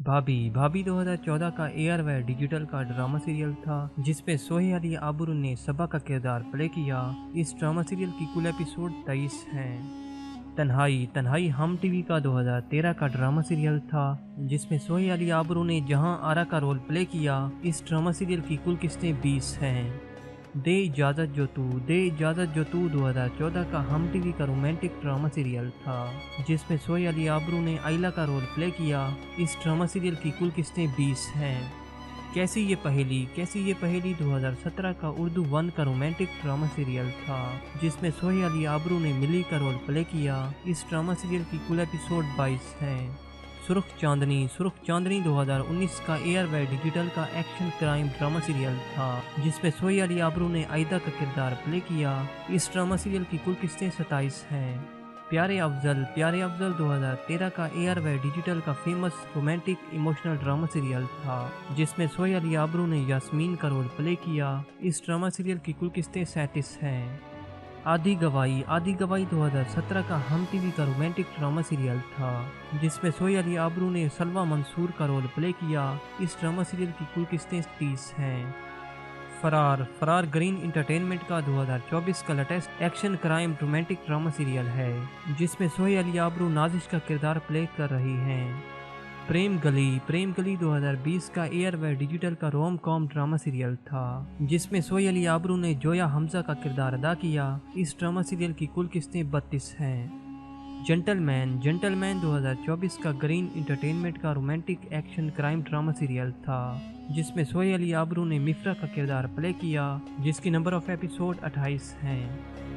भाभी भाभी 2014 का एयरवे डिजिटल का ड्रामा सीरियल था जिसमें सोहेल अली आबरू ने सबा का किरदार प्ले किया। इस ड्रामा सीरियल की कुल एपिसोड 23 हैं। तन्हाई तन्हाई हम टीवी का 2013 का ड्रामा सीरियल था जिसमें सोहेल अली आबरू ने जहां आरा का रोल प्ले किया। इस ड्रामा सीरियल की कुल किस्तें 20 हैं। दे इजाज़त जो तू 2014 का हम टीवी का रोमांटिक ड्रामा सीरियल था जिसमें सोहेल अली आबरू ने आइला का रोल प्ले किया। इस ड्रामा सीरियल की कुल किस्तें 20 हैं। कैसी ये पहेली 2017 का उर्दू 1 का रोमांटिक ड्रामा सीरियल था जिसमें सोहेल अली आबरू ने मिली का रोल प्ले किया। इस ड्रामा सीरियल की कुल एपिसोड 22 हैं। सुर्ख चांदनी 2019 का एयरवे डिजिटल का एक्शन क्राइम ड्रामा सीरियल था जिसमें सोहेल अली आबरू ने आयदा का किरदार प्ले किया। इस ड्रामा सीरियल की कुल किस्तें 27 हैं। प्यारे अफजल 2013 का एयरवे डिजिटल का famous romantic emotional drama serial था जिसमें सोहेल अली आबरू ने यास्मीन का रोल प्ले किया। इस ड्रामा सीरियल की कुल किस्तें 37 हैं। आधी गवाही 2017 का हम टीवी का रोमांटिक ड्रामा सीरियल था जिसमें सोहेल अली आबरू ने सलवा मंसूर का रोल प्ले किया। इस ड्रामा सीरियल की कुल किस्तें 30 हैं। फरार ग्रीन इंटरटेनमेंट का 2024 का latest action crime romantic drama serial है जिसमें सोहेल अली आबरू नाजिश का किरदार प्ले कर रही हैं। प्रेम गली 2020 का एयरवे डिजिटल का रोम कॉम ड्रामा सीरियल था जिसमें सोहेल अली आबरू ने जोया हमजा का किरदार अदा किया। इस ड्रामा सीरियल की कुल किस्तें 32 हैं। जेंटलमैन 2024 का ग्रीन इंटरटेनमेंट का romantic action crime drama serial था जिसमें सोहेल अली आबरू ने मिफ्रा का किरदार प्ले किया जिसकी नंबर ऑफ एपिसोड 28 हैं।